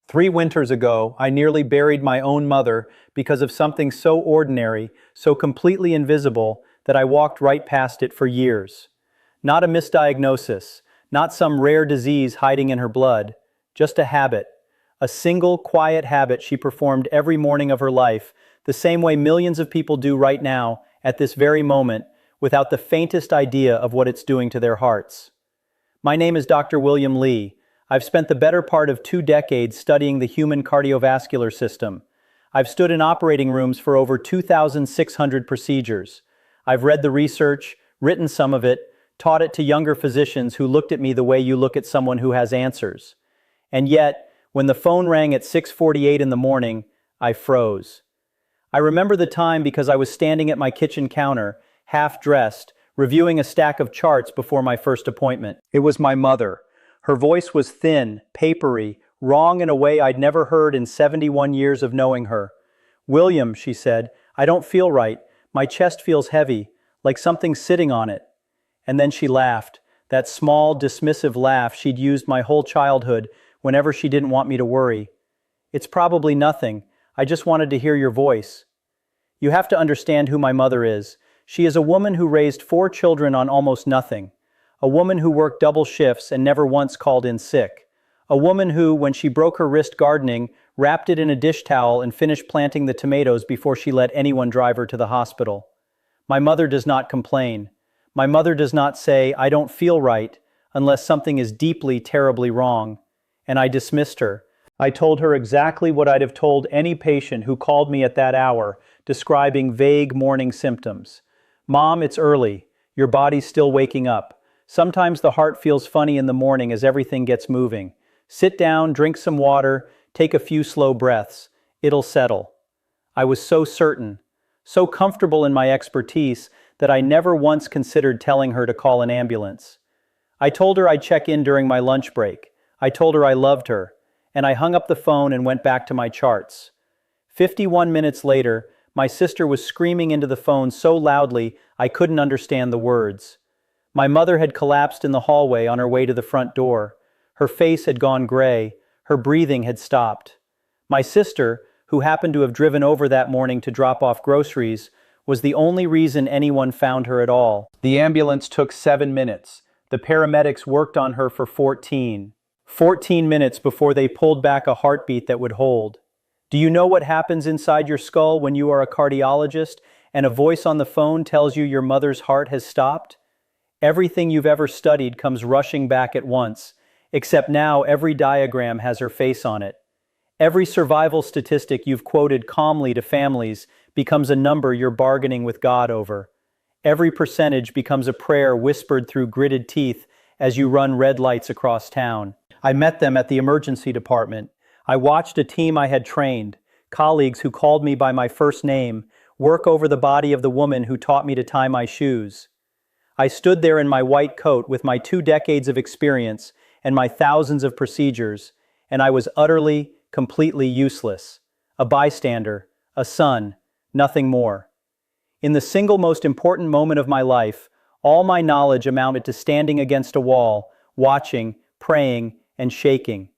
3 winters ago, I nearly buried my own mother because of something so ordinary, so completely invisible, that I walked right past it for years. Not a misdiagnosis, not some rare disease hiding in her blood, just a habit. A single, quiet habit she performed every morning of her life, the same way millions of people do right now, at this very moment, without the faintest idea of what it's doing to their hearts. My name is Dr. William Lee. I've spent the better part of 2 decades studying the human cardiovascular system. I've stood in operating rooms for over 2,600 procedures. I've read the research, written some of it, taught it to younger physicians who looked at me the way you look at someone who has answers. And yet, when the phone rang at 6:48 in the morning, I froze. I remember the time because I was standing at my kitchen counter, half dressed, reviewing a stack of charts before my first appointment. It was my mother. Her voice was thin, papery, wrong in a way I'd never heard in 71 years of knowing her. "William," she said, "I don't feel right. My chest feels heavy, like something's sitting on it." And then she laughed, that small, dismissive laugh she'd used my whole childhood whenever she didn't want me to worry. "It's probably nothing. I just wanted to hear your voice." You have to understand who my mother is. She is a woman who raised 4 children on almost nothing. A woman who worked double shifts and never once called in sick. A woman who, when she broke her wrist gardening, wrapped it in a dish towel and finished planting the tomatoes before she let anyone drive her to the hospital. My mother does not complain. My mother does not say, "I don't feel right," unless something is deeply, terribly wrong. And I dismissed her. I told her exactly what I'd have told any patient who called me at that hour, describing vague morning symptoms. "Mom, it's early. Your body's still waking up. Sometimes the heart feels funny in the morning as everything gets moving. Sit down, drink some water, take a few slow breaths. It'll settle." I was so certain, so comfortable in my expertise, that I never once considered telling her to call an ambulance. I told her I'd check in during my lunch break. I told her I loved her, and I hung up the phone and went back to my charts. 51 minutes later, my sister was screaming into the phone so loudly I couldn't understand the words. My mother had collapsed in the hallway on her way to the front door. Her face had gone gray. Her breathing had stopped. My sister, who happened to have driven over that morning to drop off groceries, was the only reason anyone found her at all. The ambulance took 7 minutes. The paramedics worked on her for 14. 14 minutes before they pulled back a heartbeat that would hold. Do you know what happens inside your skull when you are a cardiologist and a voice on the phone tells you your mother's heart has stopped? Everything you've ever studied comes rushing back at once, except now every diagram has her face on it. Every survival statistic you've quoted calmly to families becomes a number you're bargaining with God over. Every percentage becomes a prayer whispered through gritted teeth as you run red lights across town. I met them at the emergency department. I watched a team I had trained, colleagues who called me by my first name, work over the body of the woman who taught me to tie my shoes. I stood there in my white coat with my 2 decades of experience and my thousands of procedures, and I was utterly, completely useless. A bystander, a son, nothing more. In the single most important moment of my life, all my knowledge amounted to standing against a wall, watching, praying, and shaking.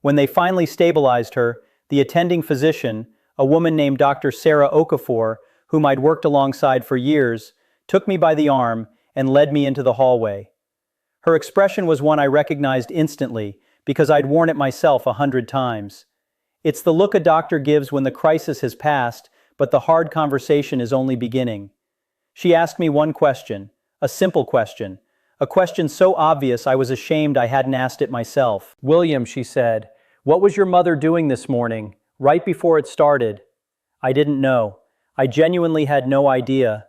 When they finally stabilized her, the attending physician, a woman named Dr. Sarah Okafor, whom I'd worked alongside for years, took me by the arm and led me into the hallway. Her expression was one I recognized instantly because I'd worn it myself 100 times. It's the look a doctor gives when the crisis has passed, but the hard conversation is only beginning. She asked me one question, a simple question, a question so obvious I was ashamed I hadn't asked it myself. "William," she said, "what was your mother doing this morning, right before it started?" I didn't know. I genuinely had no idea.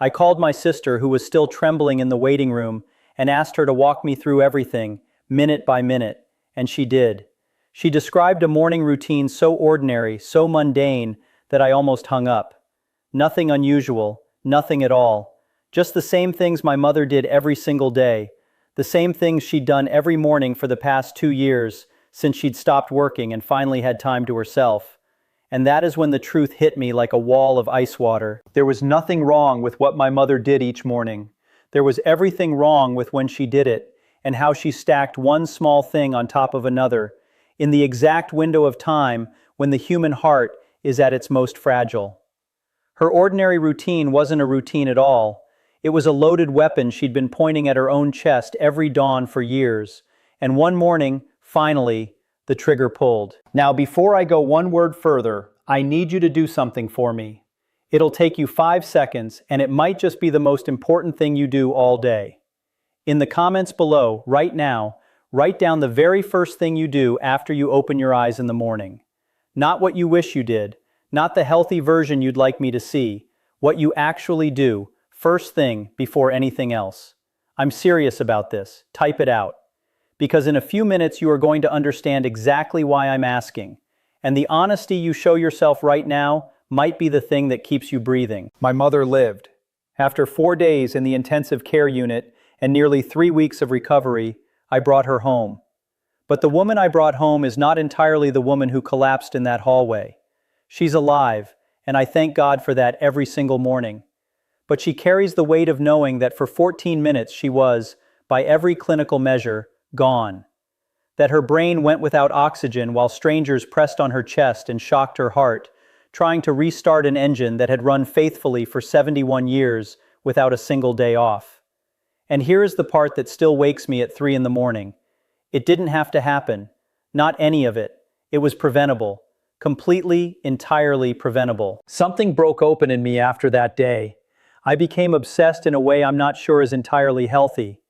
I called my sister, who was still trembling in the waiting room, and asked her to walk me through everything, minute by minute, and she did. She described a morning routine so ordinary, so mundane, that I almost hung up. Nothing unusual, nothing at all. Just the same things my mother did every single day, the same things she'd done every morning for the past 2 years, since she'd stopped working and finally had time to herself. And that is when the truth hit me like a wall of ice water. There was nothing wrong with what my mother did each morning. There was everything wrong with when she did it, and how she stacked one small thing on top of another. in the exact window of time when the human heart is at its most fragile. Her ordinary routine wasn't a routine at all. It was a loaded weapon she'd been pointing at her own chest every dawn for years. And one morning, finally, the trigger pulled. Now, before I go one word further, I need you to do something for me. It'll take you 5 seconds, and it might just be the most important thing you do all day. In the comments below, right now, write down the very first thing you do after you open your eyes in the morning. Not what you wish you did, not the healthy version you'd like me to see, what you actually do, first thing before anything else. I'm serious about this. Type it out. Because in a few minutes you are going to understand exactly why I'm asking. And the honesty you show yourself right now might be the thing that keeps you breathing. My mother lived. After 4 days in the intensive care unit and nearly 3 weeks of recovery, I brought her home. But the woman I brought home is not entirely the woman who collapsed in that hallway. She's alive, and I thank God for that every single morning. But she carries the weight of knowing that for 14 minutes she was, by every clinical measure, gone. That her brain went without oxygen while strangers pressed on her chest and shocked her heart, trying to restart an engine that had run faithfully for 71 years without a single day off. And here is the part that still wakes me at 3 in the morning. It didn't have to happen. Not any of it. It was preventable. Completely, entirely preventable. Something broke open in me after that day. I became obsessed in a way I'm not sure is entirely healthy.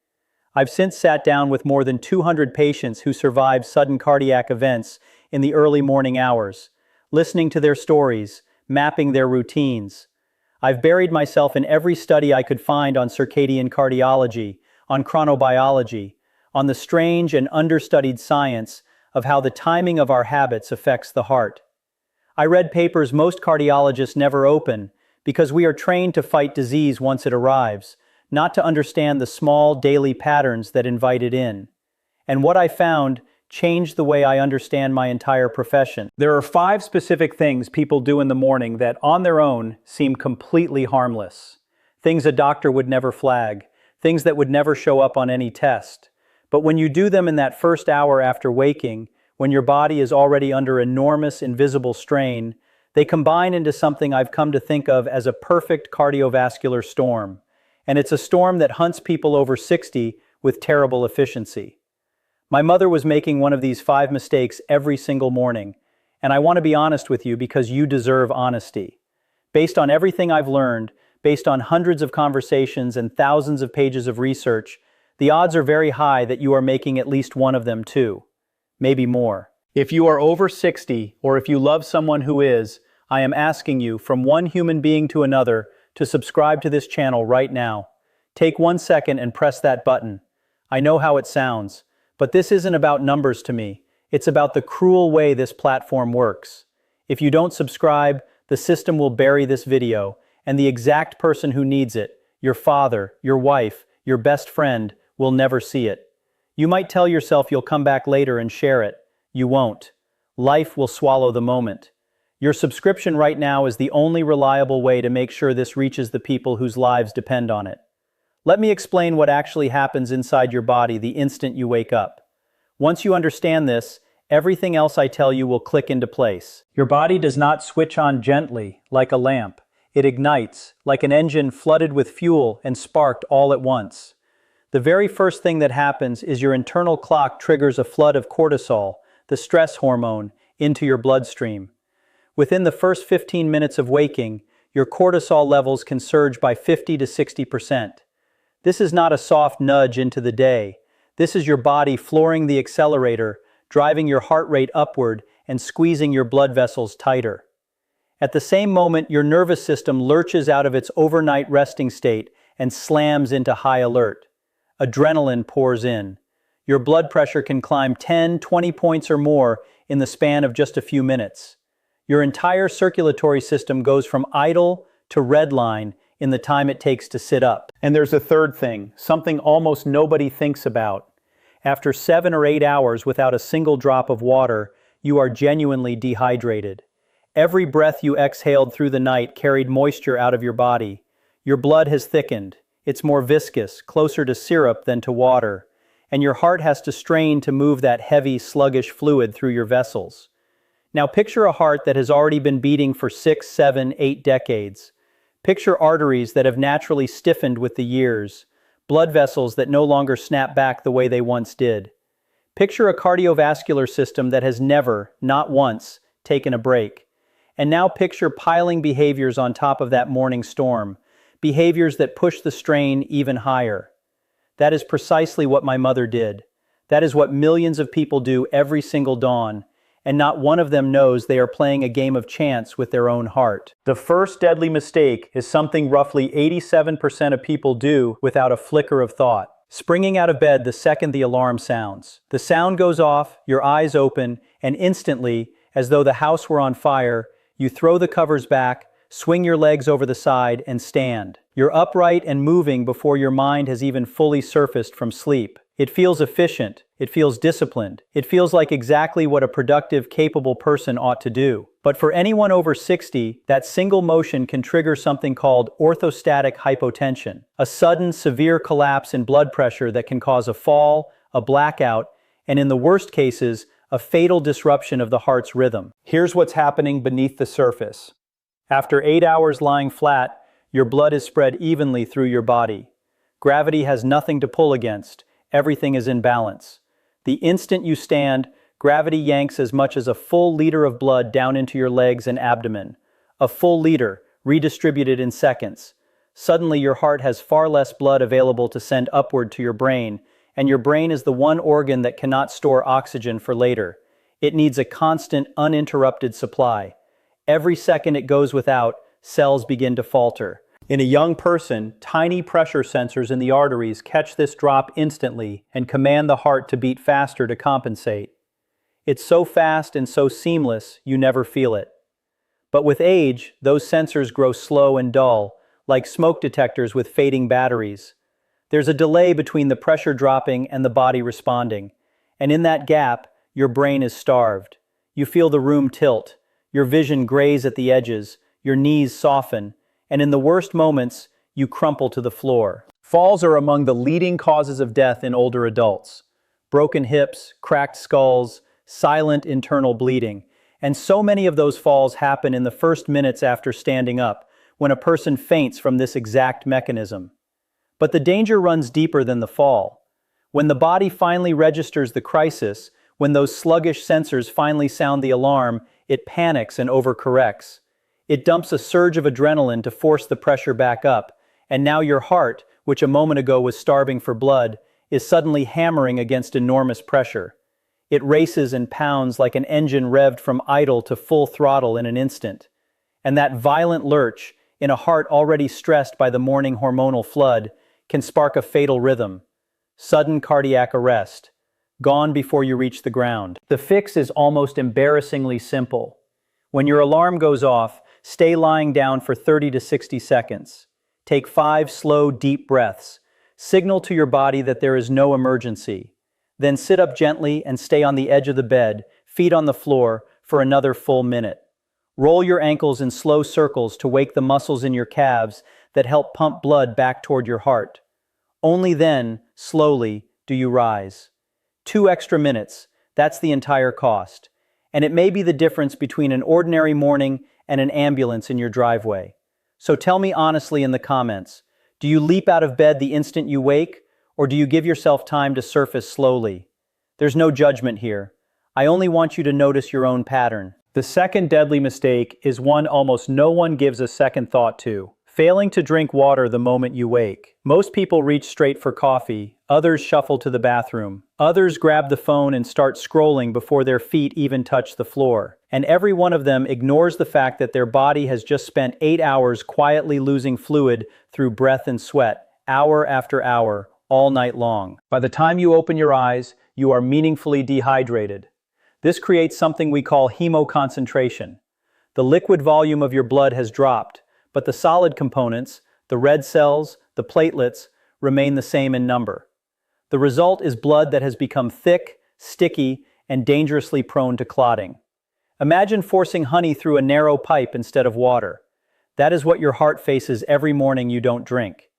I've since sat down with more than 200 patients who survived sudden cardiac events in the early morning hours, listening to their stories, mapping their routines. I've buried myself in every study I could find on circadian cardiology, on chronobiology, on the strange and understudied science of how the timing of our habits affects the heart. I read papers most cardiologists never open because we are trained to fight disease once it arrives, not to understand the small daily patterns that invite it in. And what I found changed the way I understand my entire profession. There are 5 specific things people do in the morning that, on their own, seem completely harmless. Things a doctor would never flag, things that would never show up on any test. But when you do them in that first hour after waking, when your body is already under enormous invisible strain, they combine into something I've come to think of as a perfect cardiovascular storm. And it's a storm that hunts people over 60 with terrible efficiency. My mother was making one of these 5 mistakes every single morning, and I want to be honest with you because you deserve honesty. Based on everything I've learned, based on hundreds of conversations and thousands of pages of research, the odds are very high that you are making at least one of them too. Maybe more. If you are over 60, or if you love someone who is, I am asking you, from one human being to another, to subscribe to this channel right now. Take 1 second and press that button. I know how it sounds, but this isn't about numbers to me. It's about the cruel way this platform works. If you don't subscribe, the system will bury this video, and the exact person who needs it, your father, your wife, your best friend, will never see it. You might tell yourself you'll come back later and share it. You won't. Life will swallow the moment. Your subscription right now is the only reliable way to make sure this reaches the people whose lives depend on it. Let me explain what actually happens inside your body the instant you wake up. Once you understand this, everything else I tell you will click into place. Your body does not switch on gently, like a lamp. It ignites, like an engine flooded with fuel and sparked all at once. The very first thing that happens is your internal clock triggers a flood of cortisol, the stress hormone, into your bloodstream. Within the first 15 minutes of waking, your cortisol levels can surge by 50 to 60%. This is not a soft nudge into the day. This is your body flooring the accelerator, driving your heart rate upward and squeezing your blood vessels tighter. At the same moment, your nervous system lurches out of its overnight resting state and slams into high alert. Adrenaline pours in. Your blood pressure can climb 10, 20 points or more in the span of just a few minutes. Your entire circulatory system goes from idle to redline in the time it takes to sit up. And there's a third thing, something almost nobody thinks about. After 7 or 8 hours without a single drop of water, you are genuinely dehydrated. Every breath you exhaled through the night carried moisture out of your body. Your blood has thickened. It's more viscous, closer to syrup than to water. and your heart has to strain to move that heavy, sluggish fluid through your vessels. Now picture a heart that has already been beating for 6, 7, 8 decades. Picture arteries that have naturally stiffened with the years, blood vessels that no longer snap back the way they once did. Picture a cardiovascular system that has never, not once, taken a break. And now picture piling behaviors on top of that morning storm, behaviors that push the strain even higher. That is precisely what my mother did. That is what millions of people do every single dawn, and not one of them knows they are playing a game of chance with their own heart. The first deadly mistake is something roughly 87% of people do without a flicker of thought. Springing out of bed the second the alarm sounds. The sound goes off, your eyes open, and instantly, as though the house were on fire, you throw the covers back, swing your legs over the side, and stand. You're upright and moving before your mind has even fully surfaced from sleep. It feels efficient. It feels disciplined. It feels like exactly what a productive, capable person ought to do. But for anyone over 60, that single motion can trigger something called orthostatic hypotension, a sudden, severe collapse in blood pressure that can cause a fall, a blackout, and in the worst cases, a fatal disruption of the heart's rhythm. Here's what's happening beneath the surface. After 8 hours lying flat, your blood is spread evenly through your body. Gravity has nothing to pull against. Everything is in balance. The instant you stand, gravity yanks as much as a full liter of blood down into your legs and abdomen. A full liter, redistributed in seconds. Suddenly your heart has far less blood available to send upward to your brain, and your brain is the one organ that cannot store oxygen for later. It needs a constant, uninterrupted supply. Every second it goes without, cells begin to falter. In a young person, tiny pressure sensors in the arteries catch this drop instantly and command the heart to beat faster to compensate. It's so fast and so seamless, you never feel it. But with age, those sensors grow slow and dull, like smoke detectors with fading batteries. There's a delay between the pressure dropping and the body responding, and in that gap, your brain is starved. You feel the room tilt, your vision graze at the edges, your knees soften, and in the worst moments, you crumple to the floor. Falls are among the leading causes of death in older adults. Broken hips, cracked skulls, silent internal bleeding. And so many of those falls happen in the first minutes after standing up, when a person faints from this exact mechanism. But the danger runs deeper than the fall. When the body finally registers the crisis, when those sluggish sensors finally sound the alarm, it panics and overcorrects. It dumps a surge of adrenaline to force the pressure back up, and now your heart, which a moment ago was starving for blood, is suddenly hammering against enormous pressure. It races and pounds like an engine revved from idle to full throttle in an instant. And that violent lurch, in a heart already stressed by the morning hormonal flood, can spark a fatal rhythm. Sudden cardiac arrest. Gone before you reach the ground. The fix is almost embarrassingly simple. When your alarm goes off, stay lying down for 30 to 60 seconds. Take 5 slow, deep breaths. Signal to your body that there is no emergency. Then sit up gently and stay on the edge of the bed, feet on the floor, for another full minute. Roll your ankles in slow circles to wake the muscles in your calves that help pump blood back toward your heart. Only then, slowly, do you rise. 2 extra minutes, that's the entire cost. And it may be the difference between an ordinary morning and an ambulance in your driveway. So tell me honestly in the comments, do you leap out of bed the instant you wake, or do you give yourself time to surface slowly? There's no judgment here. I only want you to notice your own pattern. The second deadly mistake is one almost no one gives a second thought to. Failing to drink water the moment you wake. Most people reach straight for coffee, others shuffle to the bathroom. Others grab the phone and start scrolling before their feet even touch the floor. And every one of them ignores the fact that their body has just spent 8 hours quietly losing fluid through breath and sweat, hour after hour, all night long. By the time you open your eyes, you are meaningfully dehydrated. This creates something we call hemoconcentration. The liquid volume of your blood has dropped, but the solid components, the red cells, the platelets, remain the same in number. The result is blood that has become thick, sticky, and dangerously prone to clotting. Imagine forcing honey through a narrow pipe instead of water. That is what your heart faces every morning you don't drink.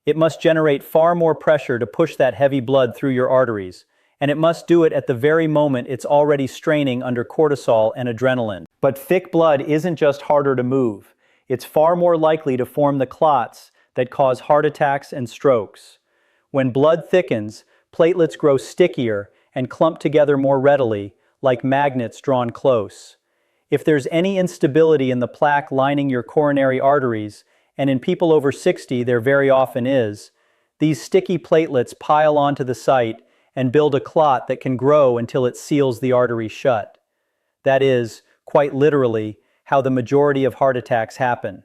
It must generate far more pressure to push that heavy blood through your arteries, and it must do it at the very moment it's already straining under cortisol and adrenaline. But thick blood isn't just harder to move. It's far more likely to form the clots that cause heart attacks and strokes. When blood thickens, platelets grow stickier and clump together more readily, like magnets drawn close. If there's any instability in the plaque lining your coronary arteries, and in people over 60 there very often is, these sticky platelets pile onto the site and build a clot that can grow until it seals the artery shut. That is, quite literally, how the majority of heart attacks happen.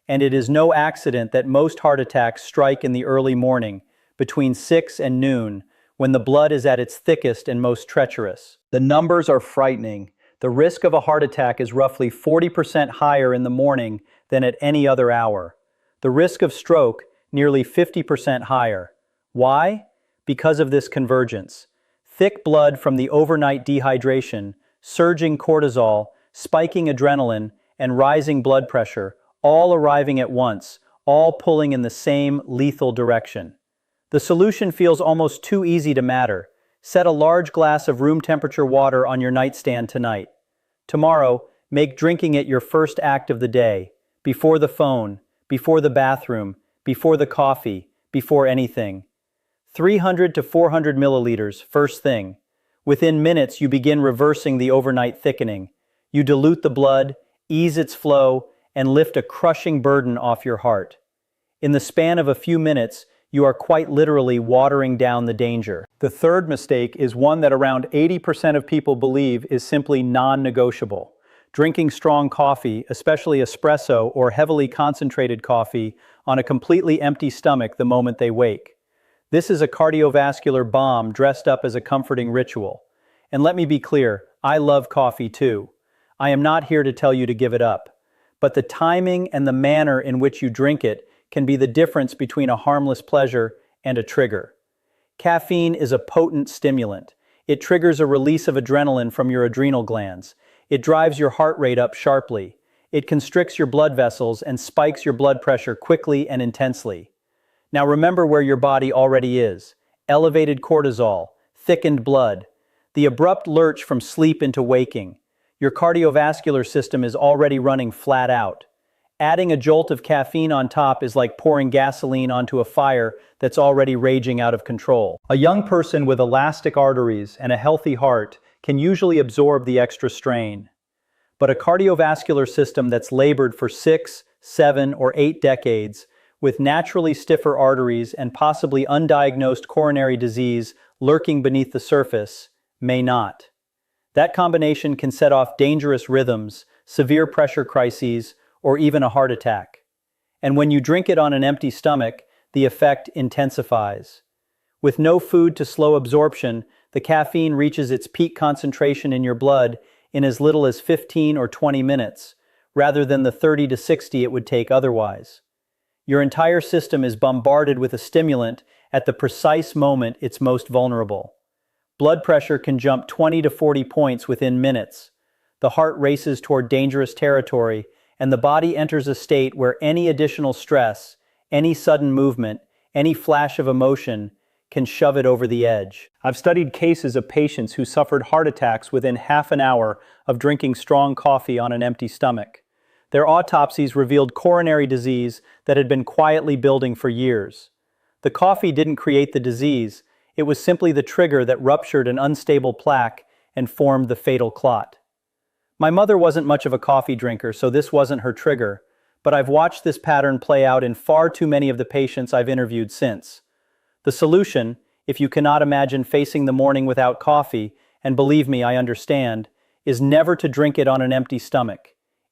And it is no accident that most heart attacks strike in the early morning, between 6 and noon, when the blood is at its thickest and most treacherous. The numbers are frightening. The risk of a heart attack is roughly 40% higher in the morning than at any other hour. The risk of stroke, nearly 50% higher. Why? Because of this convergence. Thick blood from the overnight dehydration, surging cortisol, spiking adrenaline, and rising blood pressure, all arriving at once, all pulling in the same lethal direction. The solution feels almost too easy to matter. Set a large glass of room temperature water on your nightstand tonight. Tomorrow, make drinking it your first act of the day, before the phone, before the bathroom, before the coffee, before anything. 300 to 400 milliliters, first thing. Within minutes, you begin reversing the overnight thickening. You dilute the blood, ease its flow, and lift a crushing burden off your heart. In the span of a few minutes, you are quite literally watering down the danger. The third mistake is one that around 80% of people believe is simply non-negotiable. Drinking strong coffee, especially espresso or heavily concentrated coffee, on a completely empty stomach the moment they wake. This is a cardiovascular bomb dressed up as a comforting ritual. And let me be clear, I love coffee too. I am not here to tell you to give it up. But the timing and the manner in which you drink it can be the difference between a harmless pleasure and a trigger. Caffeine is a potent stimulant. It triggers a release of adrenaline from your adrenal glands. It drives your heart rate up sharply. It constricts your blood vessels and spikes your blood pressure quickly and intensely. Now remember where your body already is. Elevated cortisol, thickened blood, the abrupt lurch from sleep into waking. Your cardiovascular system is already running flat out. Adding a jolt of caffeine on top is like pouring gasoline onto a fire that's already raging out of control. A young person with elastic arteries and a healthy heart can usually absorb the extra strain. But a cardiovascular system that's labored for 6, 7, or 8 decades, with naturally stiffer arteries and possibly undiagnosed coronary disease lurking beneath the surface, may not. That combination can set off dangerous rhythms, severe pressure crises, or even a heart attack. And when you drink it on an empty stomach, the effect intensifies. With no food to slow absorption, the caffeine reaches its peak concentration in your blood in as little as 15 or 20 minutes, rather than the 30 to 60 it would take otherwise. Your entire system is bombarded with a stimulant at the precise moment it's most vulnerable. Blood pressure can jump 20 to 40 points within minutes. The heart races toward dangerous territory, and the body enters a state where any additional stress, any sudden movement, any flash of emotion can shove it over the edge. I've studied cases of patients who suffered heart attacks within half an hour of drinking strong coffee on an empty stomach. Their autopsies revealed coronary disease that had been quietly building for years. The coffee didn't create the disease, it was simply the trigger that ruptured an unstable plaque and formed the fatal clot. My mother wasn't much of a coffee drinker, so this wasn't her trigger, but I've watched this pattern play out in far too many of the patients I've interviewed since. The solution, if you cannot imagine facing the morning without coffee, and believe me, I understand, is never to drink it on an empty stomach.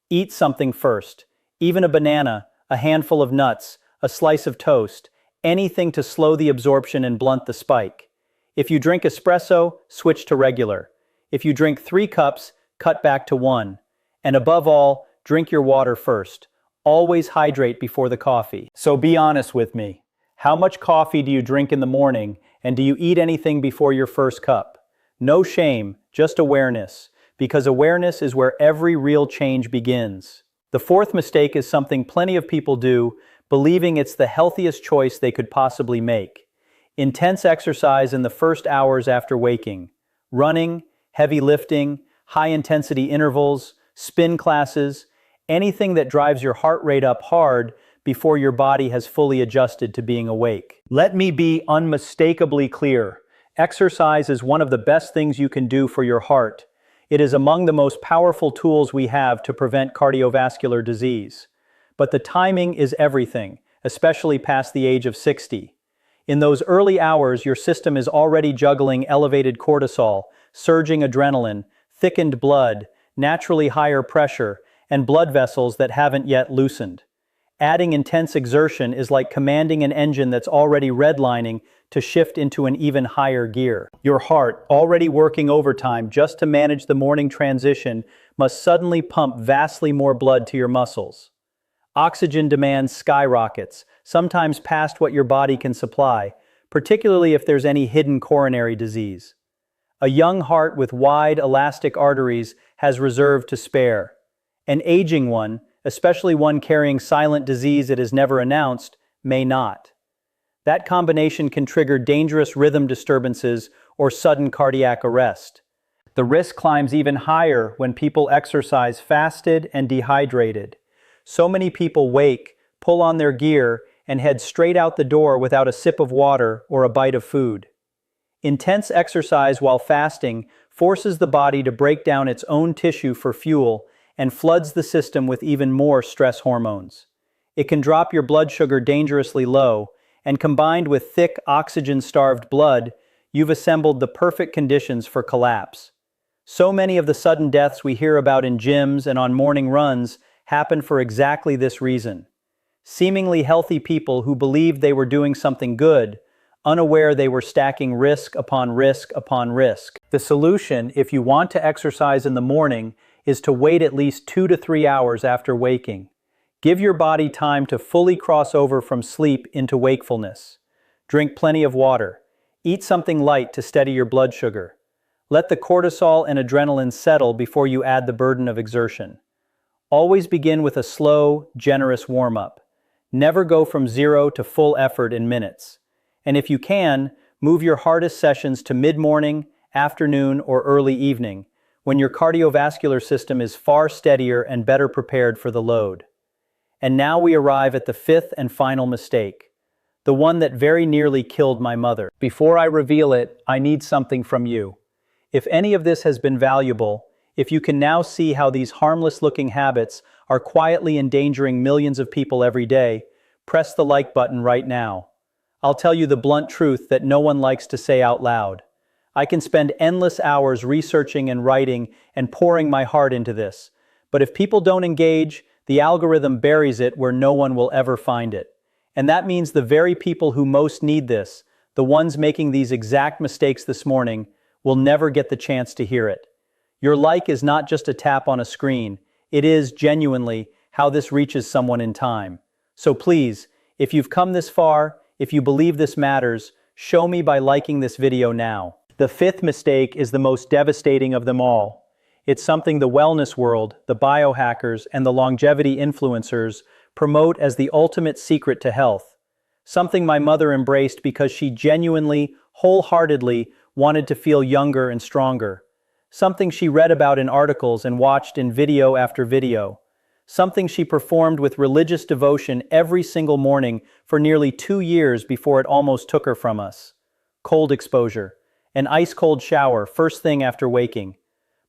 Eat something first, even a banana, a handful of nuts, a slice of toast, anything to slow the absorption and blunt the spike. If you drink espresso, switch to regular. If you drink 3 cups, cut back to 1. And above all, drink your water first. Always hydrate before the coffee. So be honest with me. How much coffee do you drink in the morning, and do you eat anything before your first cup? No shame, just awareness, because awareness is where every real change begins. The fourth mistake is something plenty of people do, believing it's the healthiest choice they could possibly make. Intense exercise in the first hours after waking. Running, heavy lifting, high-intensity intervals, spin classes, anything that drives your heart rate up hard before your body has fully adjusted to being awake. Let me be unmistakably clear. Exercise is one of the best things you can do for your heart. It is among the most powerful tools we have to prevent cardiovascular disease. But the timing is everything, especially past the age of 60. In those early hours, your system is already juggling elevated cortisol, surging adrenaline, thickened blood, naturally higher pressure, and blood vessels that haven't yet loosened. Adding intense exertion is like commanding an engine that's already redlining to shift into an even higher gear. Your heart, already working overtime just to manage the morning transition, must suddenly pump vastly more blood to your muscles. Oxygen demand skyrockets, sometimes past what your body can supply, particularly if there's any hidden coronary disease. A young heart with wide, elastic arteries has reserve to spare. An aging one, especially one carrying silent disease it is never announced, may not. That combination can trigger dangerous rhythm disturbances or sudden cardiac arrest. The risk climbs even higher when people exercise fasted and dehydrated. So many people wake, pull on their gear, and head straight out the door without a sip of water or a bite of food. Intense exercise while fasting forces the body to break down its own tissue for fuel and floods the system with even more stress hormones. It can drop your blood sugar dangerously low, and combined with thick, oxygen-starved blood, you've assembled the perfect conditions for collapse. So many of the sudden deaths we hear about in gyms and on morning runs happen for exactly this reason. Seemingly healthy people who believed they were doing something good, unaware they were stacking risk upon risk upon risk. The solution, if you want to exercise in the morning, is to wait at least 2 to 3 hours after waking. Give your body time to fully cross over from sleep into wakefulness. Drink plenty of water. Eat something light to steady your blood sugar. Let the cortisol and adrenaline settle before you add the burden of exertion. Always begin with a slow, generous warm-up. Never go from 0 to full effort in minutes. And if you can, move your hardest sessions to mid-morning, afternoon, or early evening, when your cardiovascular system is far steadier and better prepared for the load. And now we arrive at the fifth and final mistake, the one that very nearly killed my mother. Before I reveal it, I need something from you. If any of this has been valuable, if you can now see how these harmless-looking habits are quietly endangering millions of people every day, press the like button right now. I'll tell you the blunt truth that no one likes to say out loud. I can spend endless hours researching and writing and pouring my heart into this, but if people don't engage, the algorithm buries it where no one will ever find it. And that means the very people who most need this, the ones making these exact mistakes this morning, will never get the chance to hear it. Your like is not just a tap on a screen, it is, genuinely, how this reaches someone in time. So please, if you've come this far, if you believe this matters, show me by liking this video now. The fifth mistake is the most devastating of them all. It's something the wellness world, the biohackers, and the longevity influencers promote as the ultimate secret to health. Something my mother embraced because she genuinely, wholeheartedly wanted to feel younger and stronger. Something she read about in articles and watched in video after video. Something she performed with religious devotion every single morning for nearly 2 years before it almost took her from us. Cold exposure. An ice-cold shower first thing after waking.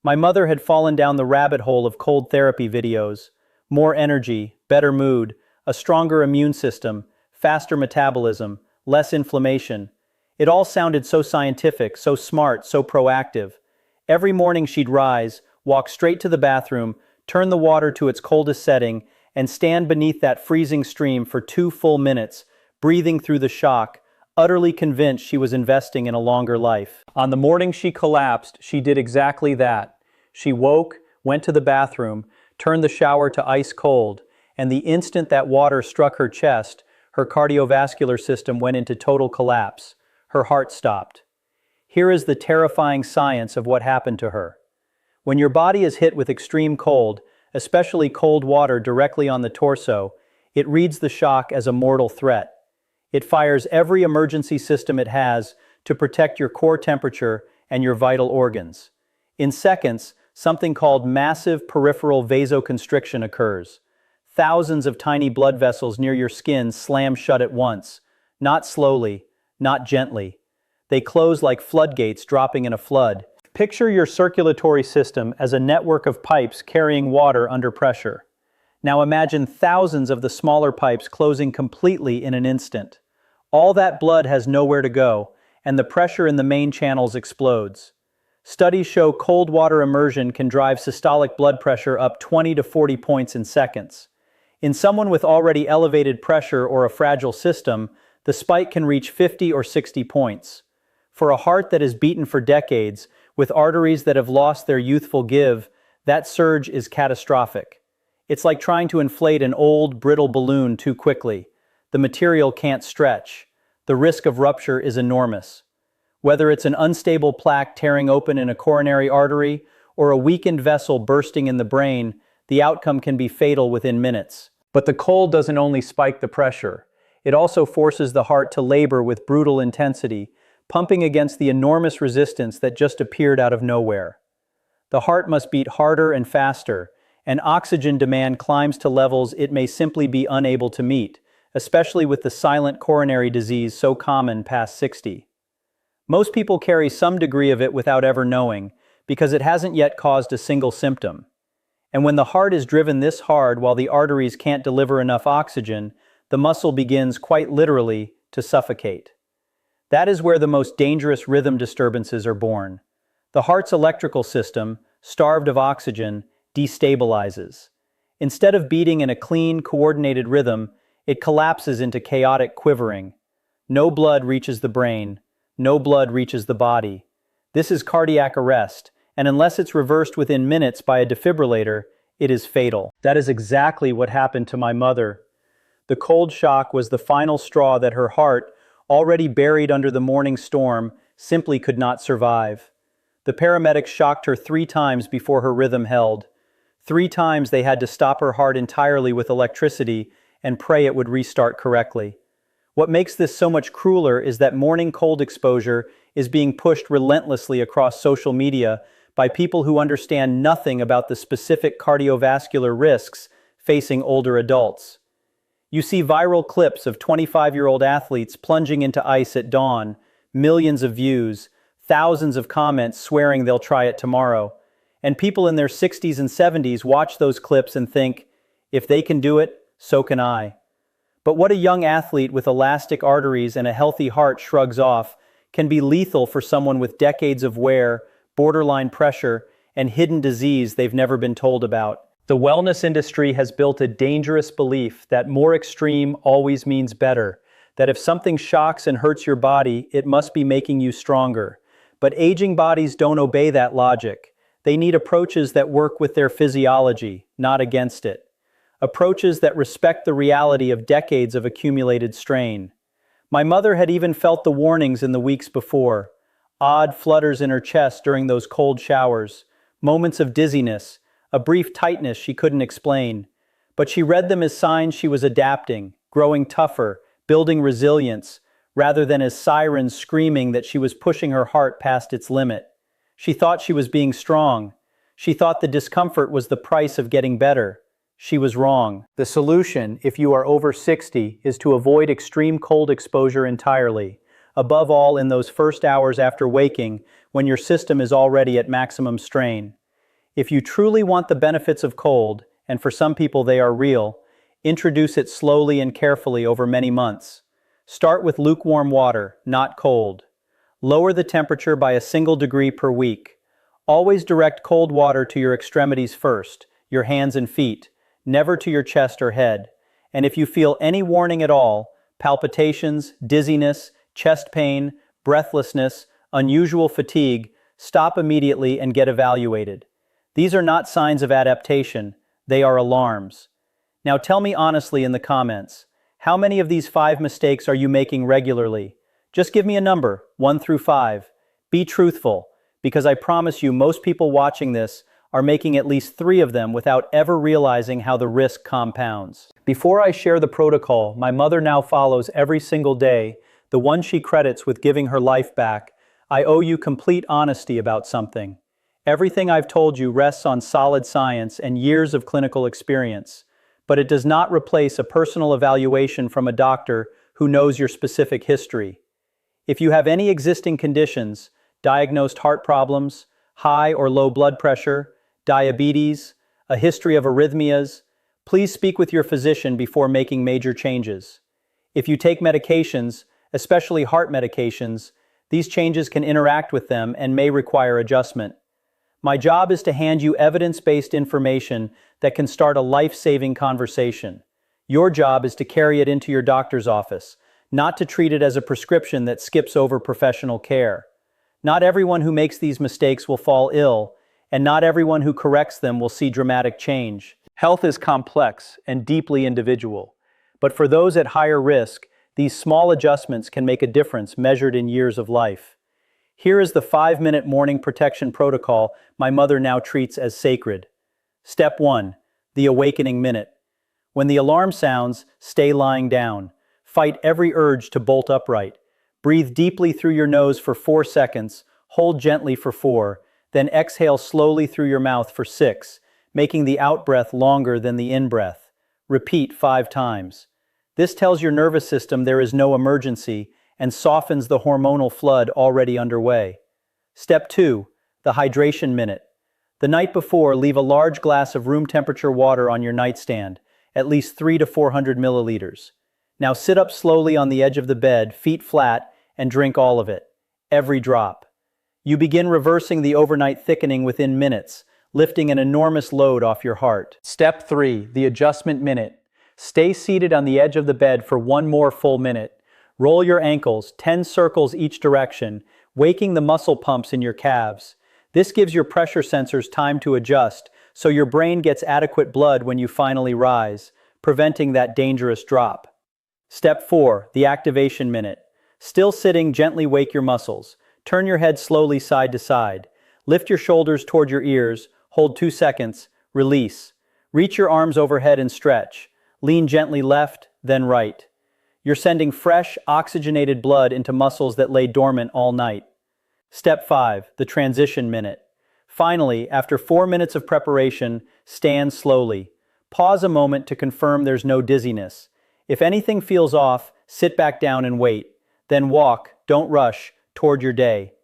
My mother had fallen down the rabbit hole of cold therapy videos. More energy, better mood, a stronger immune system, faster metabolism, less inflammation. It all sounded so scientific, so smart, so proactive. Every morning she'd rise, walk straight to the bathroom, turn the water to its coldest setting, and stand beneath that freezing stream for 2 full minutes, breathing through the shock, utterly convinced she was investing in a longer life. On the morning she collapsed, she did exactly that. She woke, went to the bathroom, turned the shower to ice cold, and the instant that water struck her chest, her cardiovascular system went into total collapse. Her heart stopped. Here is the terrifying science of what happened to her. When your body is hit with extreme cold, especially cold water directly on the torso, It reads the shock as a mortal threat. It fires every emergency system it has to protect your core temperature and your vital organs. In seconds, something called massive peripheral vasoconstriction occurs. Thousands of tiny blood vessels near your skin slam shut at once, not slowly, not gently. They close like floodgates dropping in a flood. Picture your circulatory system as a network of pipes carrying water under pressure. Now imagine thousands of the smaller pipes closing completely in an instant. All that blood has nowhere to go, and the pressure in the main channels explodes. Studies show cold water immersion can drive systolic blood pressure up 20 to 40 points in seconds. In someone with already elevated pressure or a fragile system, the spike can reach 50 or 60 points. For a heart that is beaten for decades, with arteries that have lost their youthful give, that surge is catastrophic. It's like trying to inflate an old, brittle balloon too quickly. The material can't stretch. The risk of rupture is enormous. Whether it's an unstable plaque tearing open in a coronary artery or a weakened vessel bursting in the brain, the outcome can be fatal within minutes. But the cold doesn't only spike the pressure. It also forces the heart to labor with brutal intensity, pumping against the enormous resistance that just appeared out of nowhere. The heart must beat harder and faster, and oxygen demand climbs to levels it may simply be unable to meet, especially with the silent coronary disease so common past 60. Most people carry some degree of it without ever knowing, because it hasn't yet caused a single symptom. And when the heart is driven this hard while the arteries can't deliver enough oxygen, the muscle begins quite literally to suffocate. That is where the most dangerous rhythm disturbances are born. The heart's electrical system, starved of oxygen, destabilizes. Instead of beating in a clean, coordinated rhythm, it collapses into chaotic quivering. No blood reaches the brain. No blood reaches the body. This is cardiac arrest, and unless it's reversed within minutes by a defibrillator, it is fatal. That is exactly what happened to my mother. The cold shock was the final straw that her heart, already buried under the morning storm, simply could not survive. The paramedics shocked her 3 times before her rhythm held. 3 times they had to stop her heart entirely with electricity and pray it would restart correctly. What makes this so much crueler is that morning cold exposure is being pushed relentlessly across social media by people who understand nothing about the specific cardiovascular risks facing older adults. You see viral clips of 25-year-old athletes plunging into ice at dawn, millions of views, thousands of comments swearing they'll try it tomorrow, and people in their 60s and 70s watch those clips and think, if they can do it, so can I. But what a young athlete with elastic arteries and a healthy heart shrugs off can be lethal for someone with decades of wear, borderline pressure, and hidden disease they've never been told about. The wellness industry has built a dangerous belief that more extreme always means better, that if something shocks and hurts your body, it must be making you stronger. But aging bodies don't obey that logic. They need approaches that work with their physiology, not against it. Approaches that respect the reality of decades of accumulated strain. My mother had even felt the warnings in the weeks before. Odd flutters in her chest during those cold showers, moments of dizziness, a brief tightness she couldn't explain. But she read them as signs she was adapting, growing tougher, building resilience, rather than as sirens screaming that she was pushing her heart past its limit. She thought she was being strong. She thought the discomfort was the price of getting better. She was wrong. The solution, if you are over 60, is to avoid extreme cold exposure entirely, above all in those first hours after waking when your system is already at maximum strain. If you truly want the benefits of cold, and for some people they are real, introduce it slowly and carefully over many months. Start with lukewarm water, not cold. Lower the temperature by a single degree per week. Always direct cold water to your extremities first, your hands and feet, never to your chest or head. And if you feel any warning at all, palpitations, dizziness, chest pain, breathlessness, unusual fatigue, stop immediately and get evaluated. These are not signs of adaptation, they are alarms. Now tell me honestly in the comments, how many of these 5 mistakes are you making regularly? Just give me a number, 1 through 5. Be truthful, because I promise you most people watching this are making at least 3 of them without ever realizing how the risk compounds. Before I share the protocol my mother now follows every single day, the one she credits with giving her life back, I owe you complete honesty about something. Everything I've told you rests on solid science and years of clinical experience, but it does not replace a personal evaluation from a doctor who knows your specific history. If you have any existing conditions, diagnosed heart problems, high or low blood pressure, diabetes, a history of arrhythmias, please speak with your physician before making major changes. If you take medications, especially heart medications, these changes can interact with them and may require adjustment. My job is to hand you evidence-based information that can start a life-saving conversation. Your job is to carry it into your doctor's office, not to treat it as a prescription that skips over professional care. Not everyone who makes these mistakes will fall ill, and not everyone who corrects them will see dramatic change. Health is complex and deeply individual, but for those at higher risk, these small adjustments can make a difference measured in years of life. Here is the 5-minute morning protection protocol my mother now treats as sacred. Step 1. The awakening minute. When the alarm sounds, stay lying down. Fight every urge to bolt upright. Breathe deeply through your nose for 4 seconds, hold gently for 4, then exhale slowly through your mouth for 6, making the out-breath longer than the in-breath. Repeat 5 times. This tells your nervous system there is no emergency and softens the hormonal flood already underway. Step 2. The hydration minute. The night before, leave a large glass of room temperature water on your nightstand, at least 300 to 400 milliliters. Now sit up slowly on the edge of the bed, feet flat, and drink all of it, every drop. You begin reversing the overnight thickening within minutes, lifting an enormous load off your heart. Step 3. The adjustment minute. Stay seated on the edge of the bed for 1 more full minute. Roll your ankles 10 circles each direction, waking the muscle pumps in your calves. This gives your pressure sensors time to adjust, so your brain gets adequate blood when you finally rise, preventing that dangerous drop. Step 4. The activation minute. Still sitting, gently wake your muscles. Turn your head slowly side to side. Lift your shoulders toward your ears, hold 2 seconds, release. Reach your arms overhead and stretch. Lean gently left, then right. You're sending fresh, oxygenated blood into muscles that lay dormant all night. Step 5. The transition minute. Finally, after 4 minutes of preparation, stand slowly. Pause a moment to confirm there's no dizziness. If anything feels off, sit back down and wait. Then walk, don't rush, toward your day.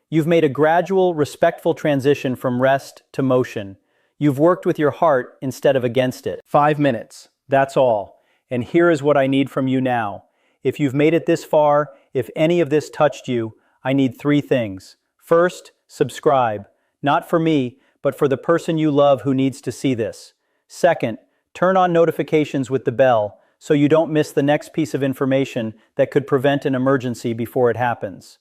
You've made a gradual, respectful transition from rest to motion. You've worked with your heart instead of against it. 5 minutes. That's all. And here is what I need from you now. If you've made it this far, if any of this touched you, I need 3 things. First, subscribe. Not for me, but for the person you love who needs to see this. Second, turn on notifications with the bell so you don't miss the next piece of information that could prevent an emergency before it happens.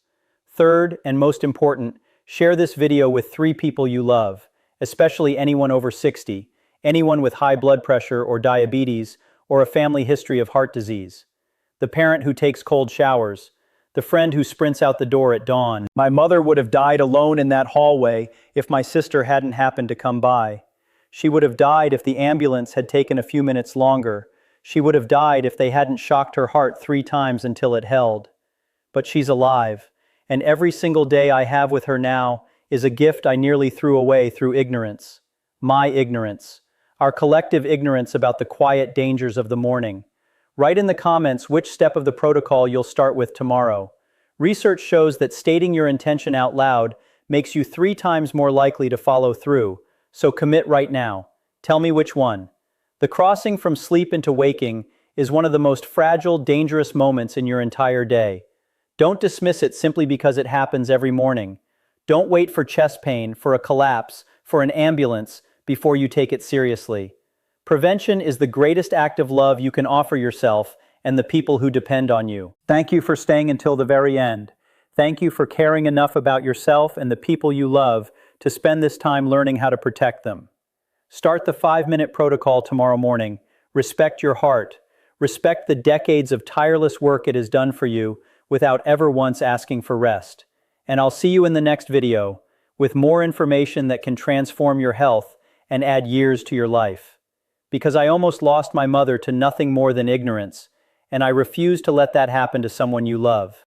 Third, and most important, share this video with 3 people you love, especially anyone over 60, anyone with high blood pressure or diabetes, or a family history of heart disease. The parent who takes cold showers, the friend who sprints out the door at dawn. My mother would have died alone in that hallway if my sister hadn't happened to come by. She would have died if the ambulance had taken a few minutes longer. She would have died if they hadn't shocked her heart 3 times until it held. But she's alive, and every single day I have with her now is a gift I nearly threw away through ignorance. My ignorance. Our collective ignorance about the quiet dangers of the morning. Write in the comments which step of the protocol you'll start with tomorrow. Research shows that stating your intention out loud makes you 3 times more likely to follow through, so commit right now. Tell me which one. The crossing from sleep into waking is one of the most fragile, dangerous moments in your entire day. Don't dismiss it simply because it happens every morning. Don't wait for chest pain, for a collapse, for an ambulance before you take it seriously. Prevention is the greatest act of love you can offer yourself and the people who depend on you. Thank you for staying until the very end. Thank you for caring enough about yourself and the people you love to spend this time learning how to protect them. Start the 5-minute protocol tomorrow morning. Respect your heart. Respect the decades of tireless work it has done for you without ever once asking for rest. And I'll see you in the next video with more information that can transform your health and add years to your life. Because I almost lost my mother to nothing more than ignorance, and I refuse to let that happen to someone you love.